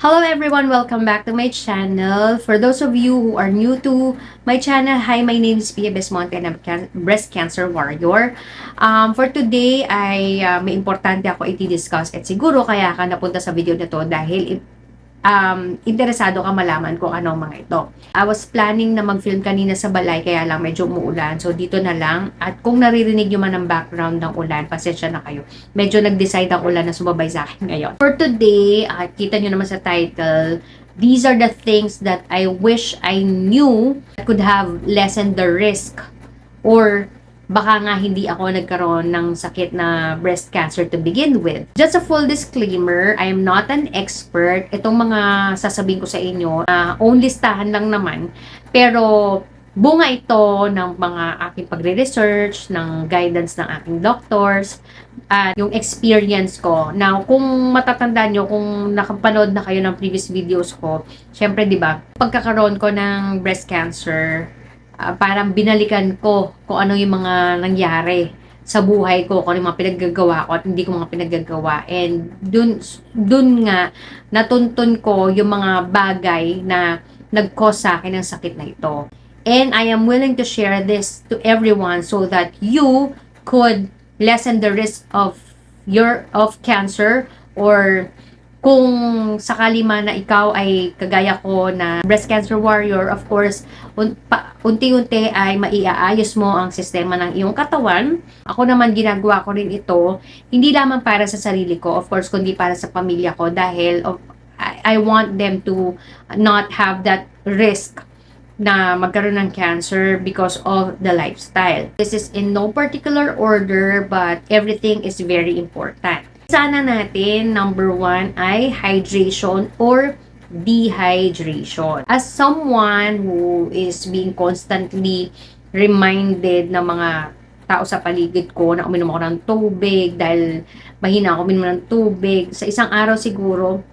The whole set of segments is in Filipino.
Hello everyone, welcome back to my channel. For those of you who are new to my channel, hi, my name is Pia Besmonte, and I'm breast cancer warrior. For today ay may importante ako i-discuss at siguro kaya ka napunta sa video na to dahil interesado ka malaman kung ano ang mga ito. I was planning na mag-film kanina sa balay kaya lang medyo umuulan. So dito na lang. At kung naririnig nyo man ang background ng ulan, pasensya na kayo. Medyo nag-decide ang ulan na sumabay sa akin ngayon. For today, kita nyo naman sa title, these are the things that I wish I knew that could have lessened the risk or baka nga hindi ako nagkaroon ng sakit na breast cancer to begin with. Just a full disclaimer, I am not an expert. Itong mga sasabihin ko sa inyo, own listahan lang naman. Pero bunga ito ng mga aking pagre-research, ng guidance ng aking doctors, at yung experience ko. Now, kung matatandaan nyo, kung nakapanood na kayo ng previous videos ko, syempre, di ba, pagkakaroon ko ng breast cancer, parang binalikan ko kung ano yung mga nangyari sa buhay ko, kung ano yung mga pinaggagawa ko at hindi ko mga pinaggagawa. And dun nga, natuntun ko yung mga bagay na nag-cause sa akin ng sakit na ito. And I am willing to share this to everyone so that you could lessen the risk of cancer, or kung sakali man na ikaw ay kagaya ko na breast cancer warrior, of course, unti-unti ay maiaayos mo ang sistema ng iyong katawan. Ako naman ginagawa ko rin ito, hindi lamang para sa sarili ko, of course, kundi para sa pamilya ko dahil I want them to not have that risk na magkaroon ng cancer because of the lifestyle. This is in no particular order, but everything is very important. Sana natin, number 1 ay hydration or dehydration. As someone who is being constantly reminded ng mga tao sa paligid ko na uminom ako ng tubig dahil mahina ako uminom ng tubig, sa isang araw siguro,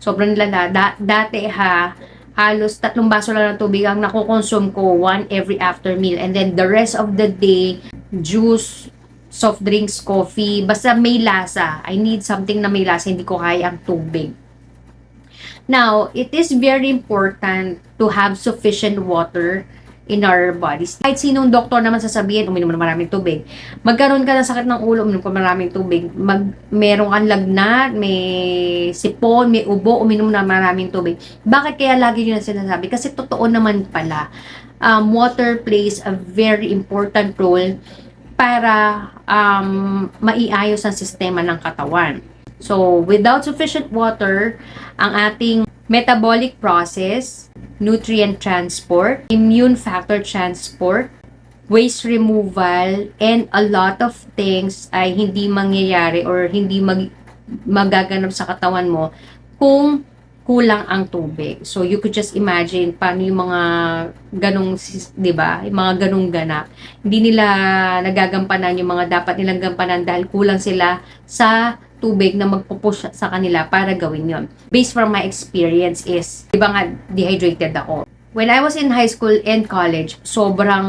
sobrang lala. Dati halos 3 baso lang ng tubig ang nakukonsume ko, 1 every after meal. And then the rest of the day, juice, soft drinks, coffee, basta may lasa. I need something na may lasa, hindi ko kaya ang tubig. Now, it is very important to have sufficient water in our bodies. Kahit sinong doktor naman sasabihin, uminom ng maraming tubig. Magkaroon ka ng sakit ng ulo, uminom ka ng maraming tubig. Meron kang lagnat, may sipon, may ubo, uminom ng maraming tubig. Bakit kaya lagi yun ang sinasabi? Kasi totoo naman pala, water plays a very important role para maiayos ang sistema ng katawan. So, without sufficient water, ang ating metabolic process, nutrient transport, immune factor transport, waste removal, and a lot of things ay hindi mangyayari or hindi magaganap sa katawan mo kung kulang ang tubig. So, you could just imagine paano yung mga ganong, di ba? Yung mga ganong ganap. Hindi nila nagagampanan yung mga dapat nilang gampanan dahil kulang sila sa tubig na magpupush sa kanila para gawin yon. Based from my experience is, di ba nga, dehydrated ako. When I was in high school and college, sobrang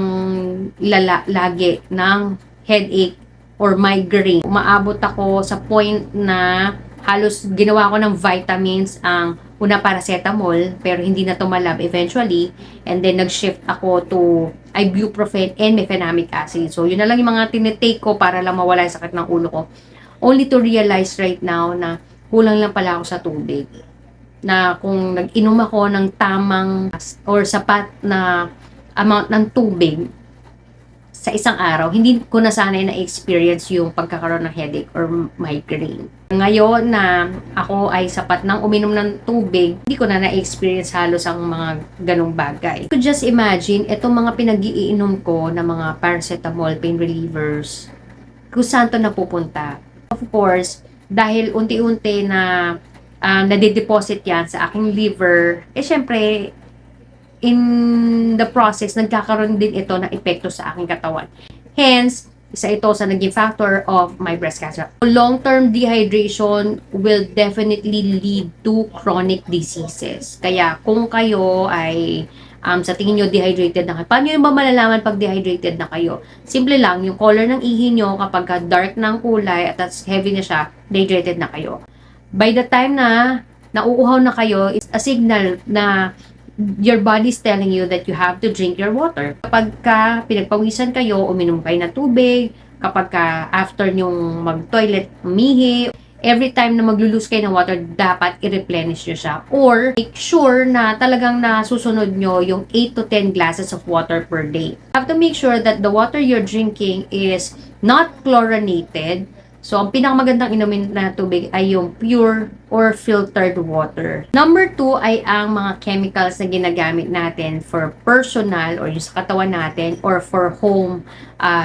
lagi ng headache or migraine. Umaabot ako sa point na halos ginawa ko ng vitamins ang una paracetamol, pero hindi na tumalab eventually, and then nag-shift ako to ibuprofen and mefenamic acid. So yun na lang yung mga tinitake ko para lang mawala yung sakit ng ulo ko. Only to realize right now na kulang lang pala ako sa tubig. Na kung nag-inom ako ng tamang or sapat na amount ng tubig sa isang araw, hindi ko na sana na-experience yung pagkakaroon ng headache or migraine. Ngayon na ako ay sapat ng uminom ng tubig, hindi ko na na-experience halos ang mga ganong bagay. You could just imagine, itong mga pinag-iinom ko na mga paracetamol, pain relievers, kung saan to napupunta. Of course, dahil unti-unti na nade-deposit yan sa aking liver, syempre, in the process, nagkakaroon din ito ng epekto sa aking katawan. Hence, isa ito sa naging factor of my breast cancer. Long-term dehydration will definitely lead to chronic diseases. Kaya kung kayo ay sa tingin nyo dehydrated na kayo, paano nyo ba malalaman pag dehydrated na kayo? Simple lang, yung color ng ihi nyo kapag dark ng kulay at that's heavy na siya, dehydrated na kayo. By the time na nauuhaw na kayo, it's a signal na your body is telling you that you have to drink your water. Kapag pinagpawisan kayo, uminom kayo ng tubig, kapag after nyong mag-toilet, umihi, every time na maglulose kayo ng water, dapat i-replenish nyo siya. Or, make sure na talagang nasusunod nyo yung 8 to 10 glasses of water per day. You have to make sure that the water you're drinking is not chlorinated. So, ang pinakamagandang inumin na tubig ay yung pure or filtered water. Number 2 ay ang mga chemicals na ginagamit natin for personal or yung sa katawan natin or for home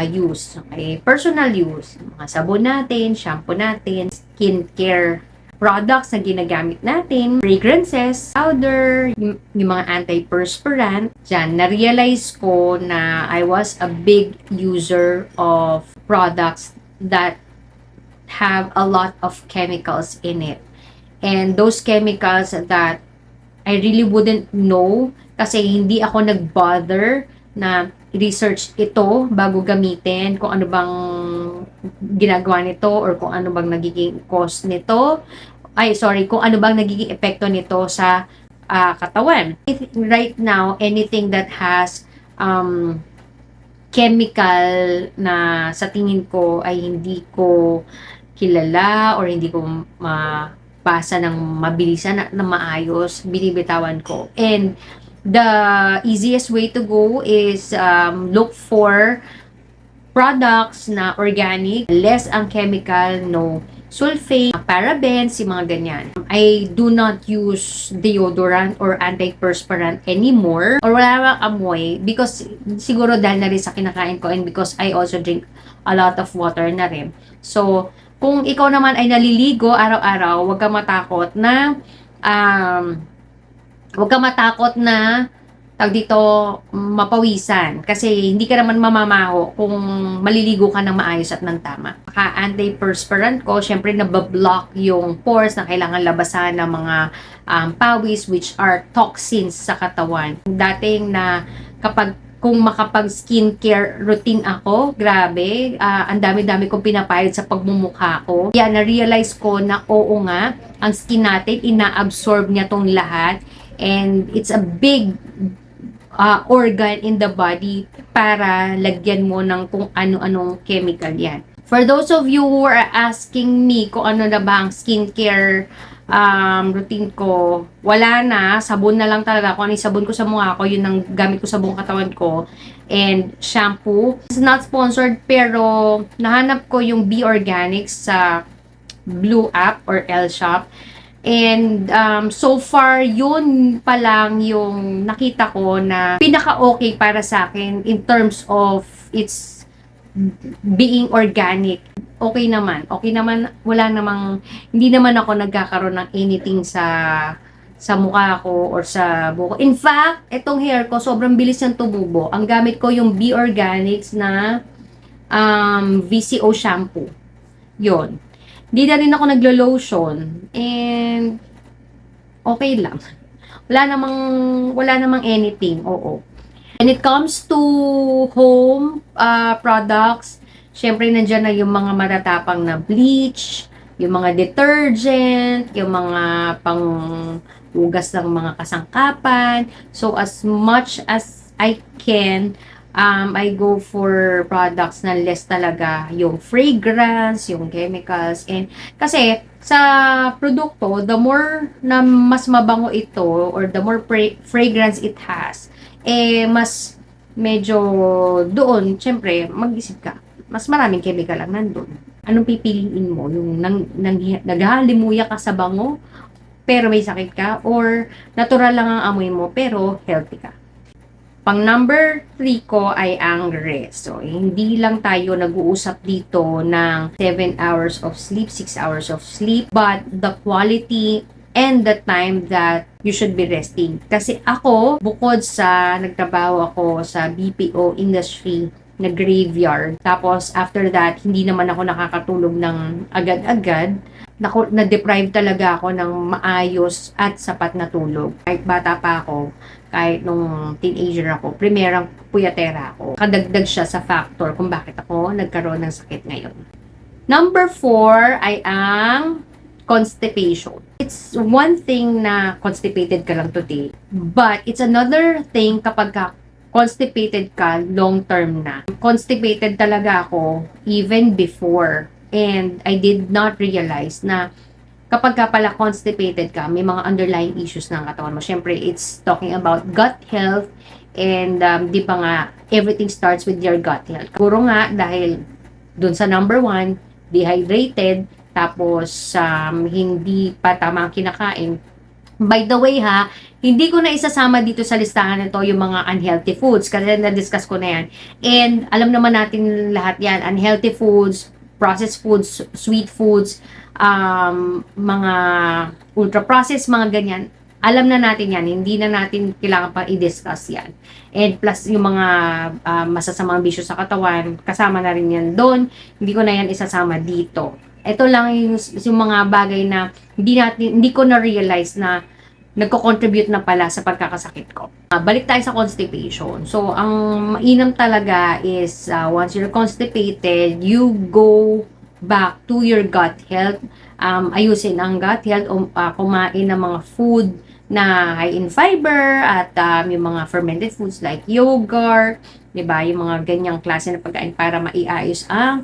use. Okay? Personal use. Mga sabon natin, shampoo natin, skincare products na ginagamit natin, fragrances, powder, yung mga antiperspirant. Diyan, na-realize ko na I was a big user of products that have a lot of chemicals in it. And those chemicals that I really wouldn't know kasi hindi ako nag-bother na research ito bago gamitin, kung ano bang ginagawa nito or kung ano bang nagiging cause nito. Kung ano bang nagiging epekto nito sa katawan. Right now, anything that has chemical na sa tingin ko ay hindi ko kilala or hindi ko mabasa ng mabilisan na maayos, binibitawan ko. And the easiest way to go is look for products na organic, less ang chemical, no sulfate, parabens, yung mga ganyan. I do not use deodorant or antiperspirant anymore or wala namang amoy because siguro dahil na rin sa kinakain ko and because I also drink a lot of water na rin. So, kung ikaw naman ay naliligo araw-araw, huwag kang matakot na tag dito mapawisan kasi hindi ka naman mamamaho kung maliligo ka ng maayos at ng tama. Antiperspirant ko, syempre nabablock yung pores na kailangan labasan ng mga pawis which are toxins sa katawan. Dating na kung makapag-skincare routine ako, grabe, ang dami-dami kong pinapayad sa pagmumukha ko. Kaya na-realize ko na oo nga, ang skin natin, ina-absorb niya tong lahat and it's a big organ in the body para lagyan mo ng kung ano-anong chemical yan. For those of you who are asking me kung ano na ba ang skincare routine ko, wala na, sabon na lang talaga. Kung ano yung sabon ko sa mukha ko, yun ang gamit ko sa buong katawan ko. And shampoo. It's not sponsored, pero nahanap ko yung Be Organics sa Blue App or L Shop. And so far, yun pa lang yung nakita ko na pinaka-okay para sa akin in terms of its being organic. Okay naman, hindi naman ako nagkakaroon ng anything sa mukha ko or sa buhok. In fact, itong hair ko, sobrang bilis niyang tumubo. Ang gamit ko yung Be Organics na VCO shampoo. Yun. Hindi na rin ako naglo-lotion. And okay lang. Wala namang anything. Oo. When it comes to home products, syempre nandiyan na yung mga matatapang na bleach, yung mga detergent, yung mga panghugas ng mga kasangkapan. So as much as I can, I go for products na less talaga yung fragrance, yung chemicals, and kasi sa produkto, the more na mas mabango ito or the more fragrance it has, mas medyo doon, syempre, mag-isip ka, mas maraming chemical lang nandun. Anong pipiliin mo? Yung naghahalimuya ka sa bango, pero may sakit ka, or natural lang ang amoy mo, pero healthy ka. Pang number 3 ko ay ang rest. So, hindi lang tayo nag-uusap dito ng 7 hours of sleep, 6 hours of sleep, but the quality and the time that you should be resting. Kasi ako, bukod sa nagtrabaho ako sa BPO industry na graveyard, tapos after that, hindi naman ako nakakatulog ng agad-agad, na-deprive talaga ako ng maayos at sapat na tulog. Kahit bata pa ako, kahit nung teenager ako, primerang puyatera ako. Kadagdag siya sa factor kung bakit ako nagkaroon ng sakit ngayon. Number 4 ay ang constipation. It's one thing na constipated ka lang today, but it's another thing kapag constipated ka long term na. Constipated talaga ako even before, and I did not realize na kapag ka pala constipated ka, may mga underlying issues ng katawan mo. Siyempre, it's talking about gut health, and di ba nga, everything starts with your gut health. Siguro nga, dahil dun sa number one, dehydrated, tapos hindi pa tama ang kinakain. By the way ha, hindi ko na isasama dito sa listahan nito yung mga unhealthy foods kasi na-discuss ko na yan. And alam naman natin lahat yan, unhealthy foods, processed foods, sweet foods, mga ultra-processed, mga ganyan. Alam na natin yan, hindi na natin kailangan pa i-discuss yan. And plus yung mga masasamang bisyo sa katawan, kasama na rin yan doon. Hindi ko na yan isasama dito. Ito lang yung mga bagay na hindi ko na-realize na nagko-contribute na pala sa pagkakasakit ko. Balik tayo sa constipation. So, ang mainam talaga is once you're constipated, you go back to your gut health. Ayusin ang gut health, kumain ng mga food na high in fiber at yung mga fermented foods like yogurt, 'di ba? Yung mga ganyang klase na pagkain para maiayos ang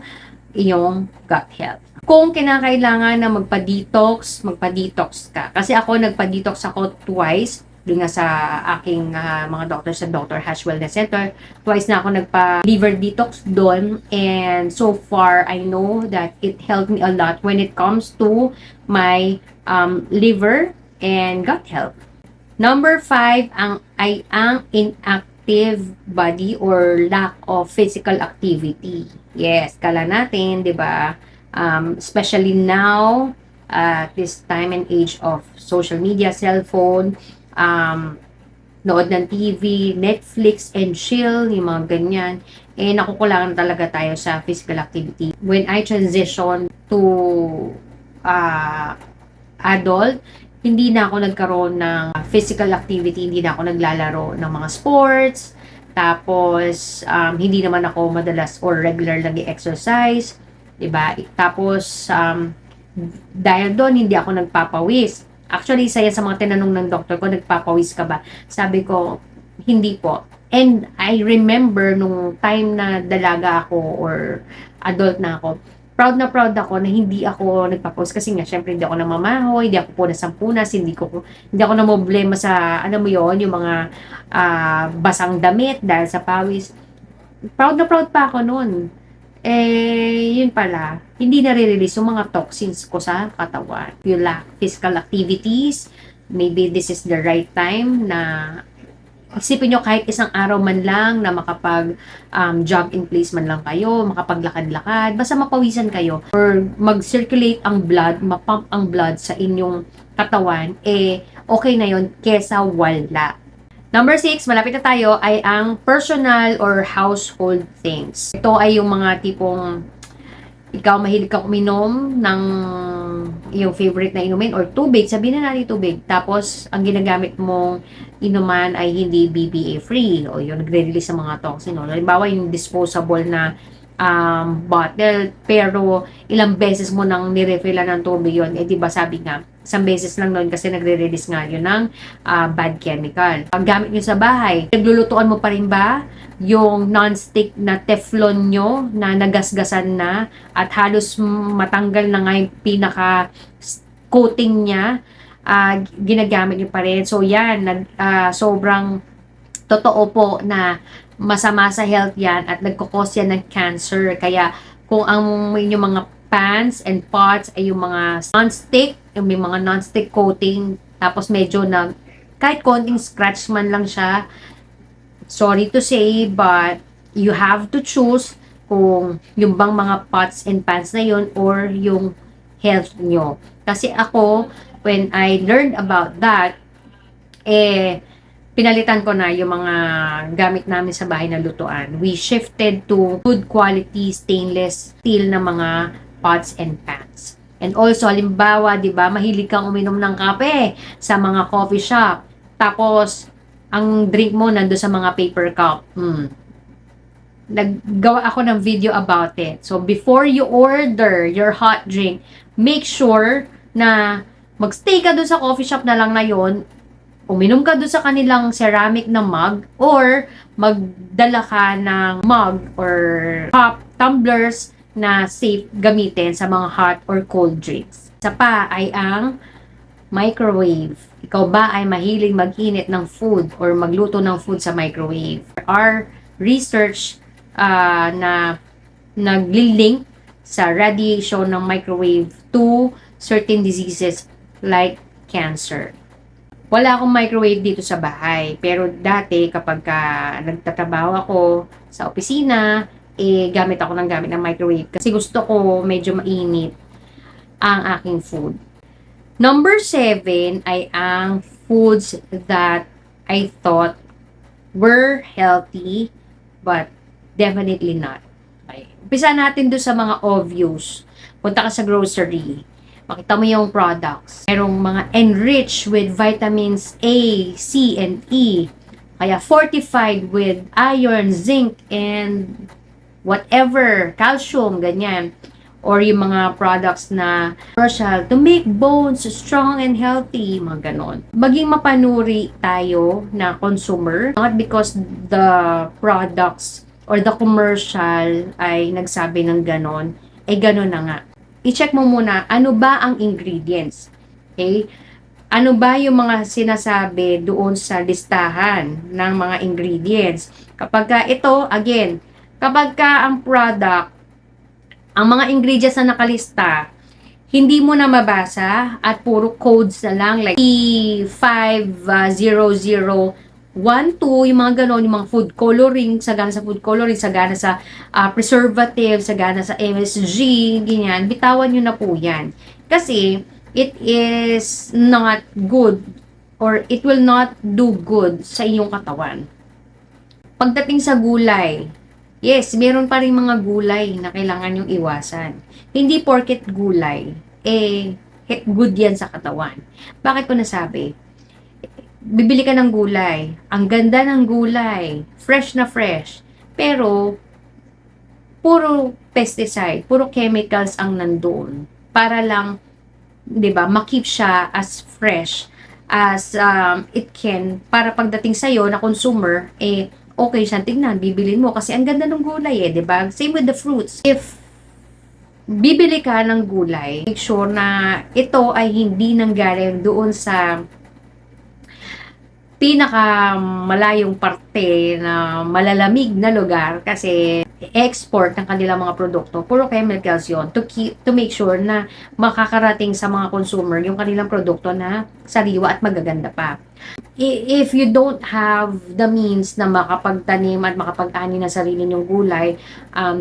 iyong gut health. Kung kinakailangan na magpa-detox ka. Kasi ako, nagpa-detox ako twice doon nga sa aking mga doctor sa Dr. Hash Wellness Center. Twice na ako nagpa-liver detox doon. And so far, I know that it helped me a lot when it comes to my liver and gut health. Number 5 ay ang inactive body or lack of physical activity. Yes, kala natin, 'di ba? Especially now, this time and age of social media, cellphone, nood ng TV, Netflix and chill, yung mga ganyan. Nakukulangan talaga tayo sa physical activity. When I transition to adult, hindi na ako nagkaroon ng physical activity, hindi na ako naglalaro ng mga sports, tapos hindi naman ako madalas or regular nag-exercise, diba? Tapos dahil doon hindi ako nagpapawis. Actually, isa yan sa mga tinanong ng doktor ko, nagpapawis ka ba? Sabi ko, hindi po. And I remember nung time na dalaga ako or adult na ako, proud na proud ako na hindi ako nagpapawis kasi nga syempre hindi ako namamahoy, hindi ako punas ng punas, hindi ako na problema sa ano mo yon, yung mga basang damit dahil sa pawis. Proud na proud pa ako noon. Yun pala, hindi nare-release yung mga toxins ko sa katawan. You lack physical activities, maybe this is the right time na isipin nyo kahit isang araw man lang na makapag jog in place man lang kayo, makapaglakad-lakad, basta mapawisan kayo or mag-circulate ang blood, mapump ang blood sa inyong katawan, okay na yun kesa wala. Number 6, malapit na tayo, ay ang personal or household things. Ito ay yung mga tipong ikaw mahilig ka uminom ng iyong favorite na inumin or tubig, sabihin na natin tubig. Tapos, ang ginagamit mong inuman ay hindi BPA free o yung nagre-release ng mga toxin. Halimbawa, yung disposable na bottle, pero ilang beses mo nang nirefillan ng tubig yun. Di ba sabi nga, isang beses lang noon kasi nagre-release nga yun ng bad chemical. Pag gamit nyo sa bahay, naglulutuan mo pa rin ba yung non-stick na Teflon nyo na nagasgasan na at halos matanggal na nga yung pinaka coating niya, ginagamit nyo pa rin. So yan, sobrang totoo po na masama sa health yan at nagkukos yan ng cancer. Kaya kung ang inyong mga pans and pots ay yung mga non-stick, yung may mga non-stick coating, tapos medyo na kahit konting scratch man lang siya, sorry to say, but you have to choose kung yung bang mga pots and pans na yun or yung health nyo. Kasi ako, when I learned about that, pinalitan ko na yung mga gamit namin sa bahay na lutuan. We shifted to good quality stainless steel na mga pots and pans. And also, halimbawa, di ba, mahilig kang uminom ng kape sa mga coffee shop. Tapos, ang drink mo nando sa mga paper cup. Naggawa ako ng video about it. So, before you order your hot drink, make sure na magstay ka dun sa coffee shop na lang na yon, uminom ka dun sa kanilang ceramic na mug, or magdala ka ng mug or cup, tumblers na safe gamitin sa mga hot or cold drinks. Isa pa ay ang microwave. Ikaw ba ay mahilig mag-init ng food or magluto ng food sa microwave? There are research na nagli-link sa radiation ng microwave to certain diseases like cancer. Wala akong microwave dito sa bahay, pero dati kapag nagtatrabaho ako sa opisina, gamit ako ng microwave kasi gusto ko medyo mainit ang aking food. Number 7 ay ang foods that I thought were healthy but definitely not. Okay. Umpisa natin doon sa mga obvious. Punta ka sa grocery, makita mo yung products. Merong mga enriched with vitamins A, C, and E. Kaya fortified with iron, zinc, and whatever, calcium, ganyan. Or yung mga products na commercial to make bones strong and healthy, mga ganon. Maging mapanuri tayo na consumer, not because the products or the commercial ay nagsabi ng ganon, ganon na nga. I-check mo muna, ano ba ang ingredients? Okay? Ano ba yung mga sinasabi doon sa listahan ng mga ingredients? Kapag ito, again, kapag ang product, ang mga ingredients na nakalista, hindi mo na mabasa at puro codes na lang like E50012, yung mga ganon, yung mga food coloring, sagana sa food coloring, sagana sa preservative, sagana sa MSG, ganyan, bitawan nyo na po yan. Kasi, it is not good or it will not do good sa inyong katawan. Pagdating sa gulay, yes, meron pa rin mga gulay na kailangan yung iwasan. Hindi porket gulay, good yan sa katawan. Bakit ko nasabi? Bibili ka ng gulay. Ang ganda ng gulay. Fresh na fresh. Pero, puro pesticide, puro chemicals ang nandoon. Para lang, di ba, makip siya as fresh as it can. Para pagdating sa'yo na consumer, okay siyang tignan, bibilin mo kasi ang ganda ng gulay di ba? Same with the fruits. If bibili ka ng gulay, make sure na ito ay hindi nanggaling doon sa pinaka malayong parte na malalamig na lugar kasi export ng kanilang mga produkto, puro chemicals yun to make sure na makakarating sa mga consumer yung kanilang produkto na sariwa at magaganda pa. If you don't have the means na makapagtanim at makapag-ani ng sarili nyong gulay,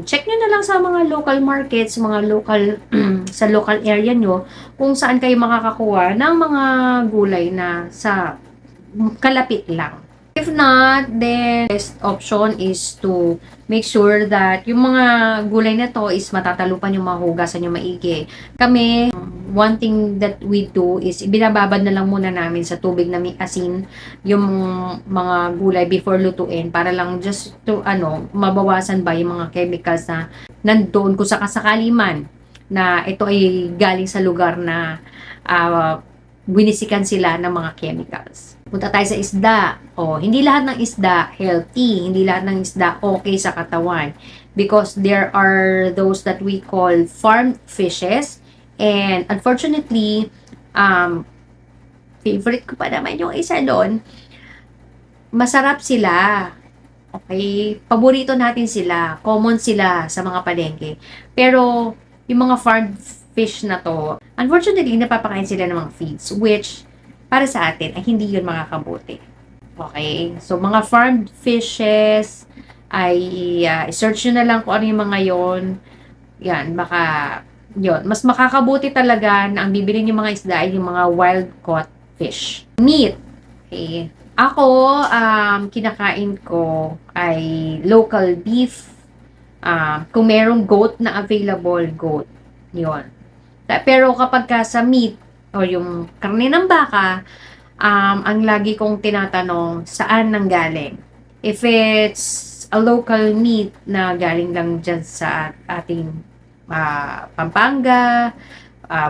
check nyo na lang sa mga local markets, mga local sa local area nyo kung saan kayo makakakuha ng mga gulay na sa kalapit lang. If not, then best option is to make sure that yung mga gulay na to is matatalupan yung mahugasan yung maigi. Kami, one thing that we do is binababad na lang muna namin sa tubig na may asin yung mga gulay before lutuin para lang just to mabawasan ba yung mga chemicals na nandoon kung sakasakali man na ito ay galing sa lugar na winisikan sila ng mga chemicals. Punta tayo sa isda. Hindi lahat ng isda healthy. Hindi lahat ng isda okay sa katawan. Because there are those that we call farmed fishes. And unfortunately, favorite ko pa naman yung isa doon. Masarap sila. Okay? Paborito natin sila. Common sila sa mga palengke. Pero, yung mga farmed fish na to, unfortunately, napapakain sila ng mga feeds, which, para sa atin, ay hindi yun makakabuti. Okay? So, mga farmed fishes, ay search nyo na lang kung ano yung mga yon. Yan, baka, yun. Mas makakabuti talaga na ang bibilin yung mga isda ay yung mga wild caught fish. Meat. Okay? Ako, kinakain ko ay local beef. Kung merong goat na available, goat. Yun. Pero kapag sa meat, o yung karne ng baka, ang lagi kong tinatanong, saan nanggaling? If it's a local meat na galing lang dyan sa ating Pampanga,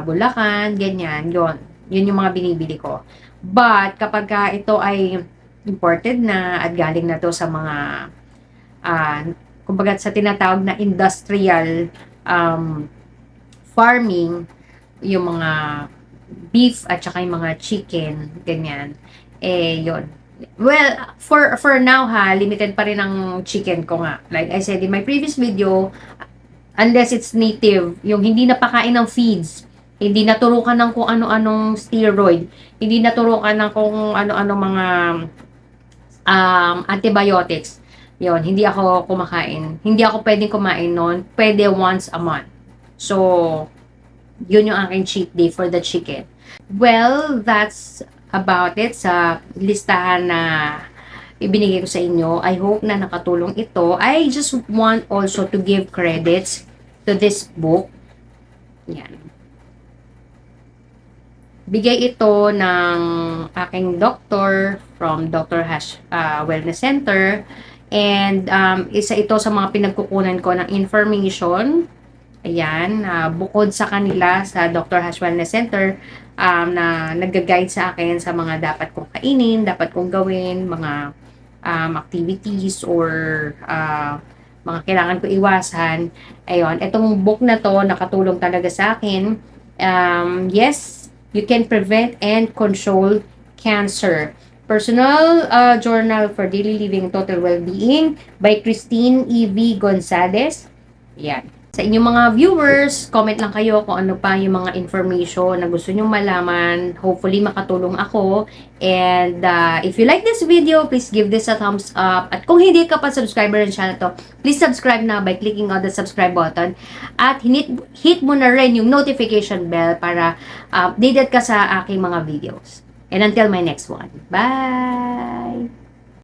Bulacan, ganyan, yon. Yun yung mga binibili ko. But, kapag ito ay imported na at galing na to sa mga, ah, kumbaga sa tinatawag na industrial um, farming, yung mga beef at saka yung mga chicken, ganyan. Yun. Well, for now limited pa rin ang chicken ko nga. Like I said in my previous video, unless it's native, yung hindi napakain ng feeds, hindi naturukan ng kung ano-anong steroid, hindi naturukan ng kung ano-anong mga antibiotics. Yon, hindi ako kumakain. Hindi ako pwedeng kumain noon. Pwede once a month. So, yun yung aking cheat day for the chicken. Well, that's about it sa listahan na ibinigay ko sa inyo. I hope na nakatulong ito. I just want also to give credits to this book. Yan. Bigay ito ng aking doctor from Dr. Hash Wellness Center. And isa ito sa mga pinagkukunan ko ng information. Ayan, bukod sa kanila, sa Dr. Hash Wellness Center, na nag-guide sa akin sa mga dapat kong kainin, dapat kong gawin, mga activities or mga kailangan ko iwasan. Ayun, itong book na to nakatulong talaga sa akin. Yes, you can prevent and control cancer. Personal Journal for Daily Living Total Wellbeing by Christine E.V. Gonzalez. Yan. Sa inyong mga viewers, comment lang kayo kung ano pa yung mga information na gusto nyong malaman. Hopefully, makatulong ako. And if you like this video, please give this a thumbs up. At kung hindi ka pa subscriber ng channel to, please subscribe na by clicking on the subscribe button. At hit mo na rin yung notification bell para updated ka sa aking mga videos. And until my next one. Bye!